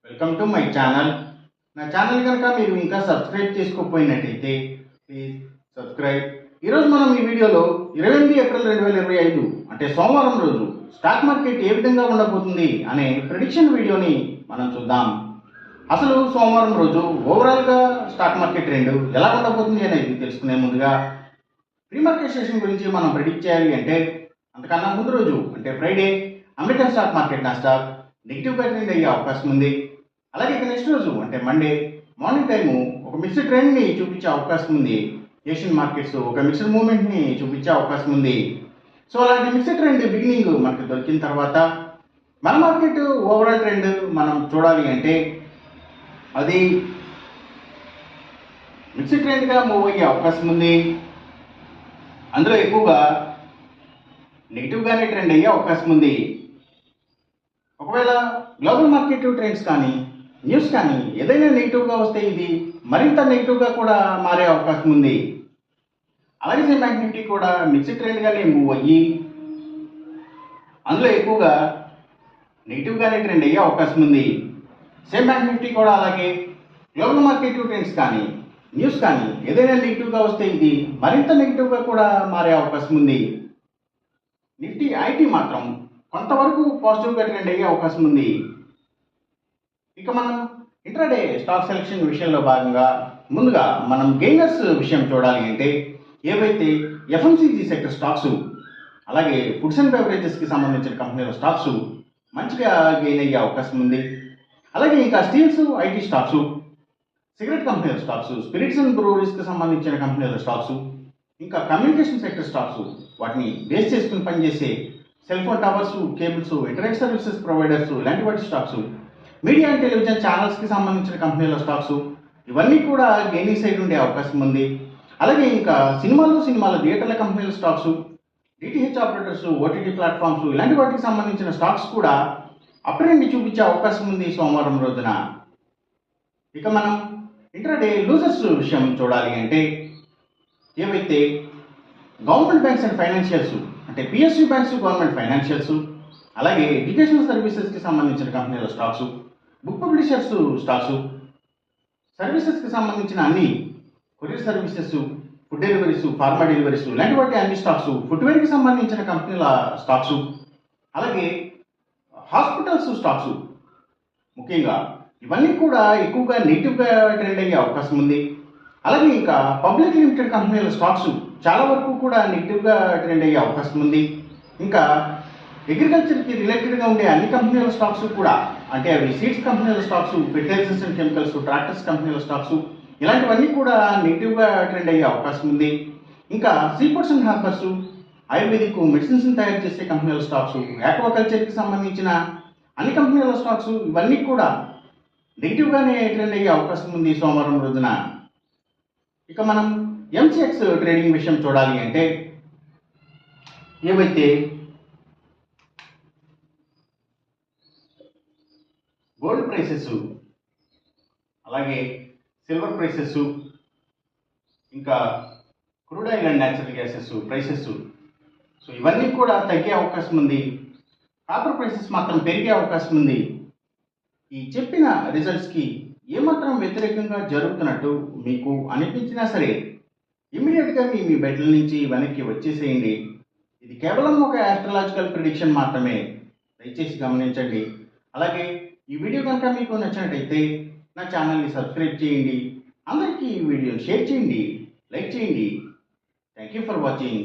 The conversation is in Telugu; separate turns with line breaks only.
Welcome to my channel. నా ఛానల్ కనుక మీరు ఇంకా సబ్స్క్రైబ్ చేసుకోకపోయినట్టయితే ప్లీజ్ సబ్స్క్రైబ్. ఈరోజు మనం ఈ వీడియోలో 28 ఏప్రిల్ 2025 అంటే సోమవారం రోజు స్టాక్ మార్కెట్ ఏ విధంగా ఉండబోతుంది అనే ప్రిడిక్షన్ వీడియోని మనం చూద్దాం. అసలు సోమవారం రోజు ఓవరాల్గా స్టాక్ మార్కెట్ ట్రెండ్ ఎలా ఉండబోతుంది అనేది తెలుసుకునే ముందుగా ప్రీ మార్కెట్ సెషన్ గురించి మనం ప్రిడిక్ట్ చేయాలి అంటే అంతకన్నా ముందు రోజు అంటే Friday American stock market Nasdaq నెగిటివ్గా ట్రెండ్ అయ్యే అవకాశం ఉంది. అలాగే ఇక నెక్స్ట్ రోజు అంటే మండే మార్నింగ్ టైము ఒక మిక్స్డ్ ట్రెండ్ని చూపించే అవకాశం ఉంది. ఏషియన్ మార్కెట్స్ ఒక మిక్స్డ్ మూమెంట్ని చూపించే అవకాశం ఉంది. సో అలాంటి మిక్స్డ్ ట్రెండ్ బిగినింగ్ మనకు దొరికిన తర్వాత మన మార్కెట్ ఓవరాల్ ట్రెండ్ మనం చూడాలి అంటే అది మిక్స్డ్ ట్రెండ్గా మూవ్ అయ్యే అవకాశం ఉంది. అందులో ఎక్కువగా నెగిటివ్గానే ట్రెండ్ అయ్యే అవకాశం ఉంది. ఒకవేళ గ్లోబల్ మార్కెట్ ట్రెండ్స్ కానీ న్యూస్ కానీ ఏదైనా నెగిటివ్గా వస్తే ఇది మరింత నెగిటివ్గా కూడా మారే అవకాశం ఉంది. అలాగే సేమ్ బ్యాంక్ నిఫ్టీ కూడా మిక్స్డ్ ట్రెండ్గానే మూవ్ అయ్యి అందులో ఎక్కువగా నెగిటివ్గానే ట్రెండ్ అయ్యే అవకాశం ఉంది. సేమ్ బ్యాంక్ నిఫ్టీ కూడా అలాగే గ్లోబల్ మార్కెట్ ట్రెండ్స్ కానీ న్యూస్ కానీ ఏదైనా నెగిటివ్గా వస్తే ఇది మరింత నెగిటివ్గా కూడా మారే అవకాశం ఉంది. నిఫ్టీ ఐటీ మాత్రం కొంతవరకు పాజిటివ్గా ట్రెండ్ అయ్యే అవకాశం ఉంది. ఇక మనం ఇంట్రాడే స్టాక్ సెలెక్షన్ విషయంలో భాగంగా ముందుగా మనం గెయినర్స్ విషయం చూడాలి అంటే ఏవైతే ఎఫ్ఎంసీజీ సెక్టర్ స్టాక్స్ అలాగే ఫుడ్స్ అండ్ బెవరేజెస్కి సంబంధించిన కంపెనీల స్టాక్స్ మంచిగా గెయిన్ అయ్యే అవకాశం ఉంది. అలాగే ఇంకా స్టీల్స్ ఐటీ స్టాక్స్, సిగరెట్ కంపెనీల స్టాక్స్, స్పిరిట్స్ అండ్ బ్రూవరీస్కి సంబంధించిన కంపెనీల స్టాక్స్, ఇంకా కమ్యూనికేషన్ సెక్టర్ స్టాక్స్ వాటిని బేస్ చేసుకుని పనిచేసే cell phone towers, cables, internet services providers ఇలాంటి వాటి స్టాక్స్, మీడియా అండ్ టెలివిజన్ ఛానల్స్కి సంబంధించిన కంపెనీల స్టాక్స్ ఇవన్నీ కూడా గెయినింగ్ సైడ్ ఉండే అవకాశం ఉంది. అలాగే ఇంకా సినిమాల థియేటర్ల కంపెనీల stocks, DTH operators, OTT platforms ఇలాంటి వాటికి సంబంధించిన స్టాక్స్ కూడా అప్ ట్రెండ్ చూపించే అవకాశం ఉంది సోమవారం రోజున. ఇక మనం ఇంట్రాడే లూజర్స్ విషయం చూడాలి అంటే ఏవైతే గవర్నమెంట్ బ్యాంక్స్ అండ్ ఫైనాన్షియల్స్ అంటే పిఎస్యూ బ్యాంక్స్, గవర్నమెంట్ ఫైనాన్షియల్స్, అలాగే ఎడ్యుకేషనల్ సర్వీసెస్కి సంబంధించిన కంపెనీల స్టాక్స్, బుక్ పబ్లిషర్స్ స్టాక్స్, సర్వీసెస్కి సంబంధించిన అన్ని courier services, food deliveries, pharma deliveries ఇలాంటి వాటి అన్ని స్టాక్స్, ఫుట్వేర్కి సంబంధించిన కంపెనీల స్టాక్స్, అలాగే హాస్పిటల్స్ స్టాక్స్ ముఖ్యంగా ఇవన్నీ కూడా ఎక్కువగా నెగిటివ్గా ట్రెండ్ అయ్యే అవకాశం ఉంది. అలాగే ఇంకా పబ్లిక్ లిమిటెడ్ కంపెనీల స్టాక్స్ చాలా వరకు కూడా నెగిటివ్గా ట్రెండ్ అయ్యే అవకాశం ఉంది. ఇంకా అగ్రికల్చర్కి రిలేటెడ్గా ఉండే అన్ని కంపెనీల స్టాక్స్ కూడా అంటే అవి సీడ్స్ కంపెనీల stocks, fertilizers and chemicals, tractors కంపెనీల స్టాక్స్ ఇలాంటివన్నీ కూడా నెగిటివ్గా ట్రెండ్ అయ్యే అవకాశం ఉంది. ఇంకా seafoods and harbours, Ayurvedic medicines తయారు చేసే కంపెనీల స్టాక్స్, ఆక్వాకల్చర్కి సంబంధించిన అన్ని కంపెనీల స్టాక్స్ ఇవన్నీ కూడా నెగిటివ్గానే ట్రెండ్ అయ్యే అవకాశం ఉంది సోమవారం రోజున. ఇక మనం ఎంసీఎక్స్ ట్రేడింగ్ విషయం చూడాలి అంటే ఏవైతే గోల్డ్ ప్రైసెస్, అలాగే సిల్వర్ ప్రైసెస్, ఇంకా crude oil and natural gases prices so ఇవన్నీ కూడా తగ్గే అవకాశం ఉంది. కాపర్ ప్రైసెస్ మాత్రం పెరిగే అవకాశం ఉంది. ఈ చెప్పిన రిజల్ట్స్కి ఏమాత్రం వ్యతిరేకంగా జరుగుతున్నట్టు మీకు అనిపించినా సరే ఇమ్మీడియట్గా మీ బెడ్ల నుంచి వెనక్కి వచ్చేసేయండి. ఇది కేవలం ఒక ఆస్ట్రాలజికల్ ప్రిడిక్షన్ మాత్రమే, దయచేసి గమనించండి. అలాగే ఈ వీడియో కనుక మీకు నచ్చినట్టయితే నా ఛానల్ని సబ్స్క్రైబ్ చేయండి. అందరికీ ఈ వీడియోని షేర్ చేయండి, లైక్ చేయండి. Thank you for watching.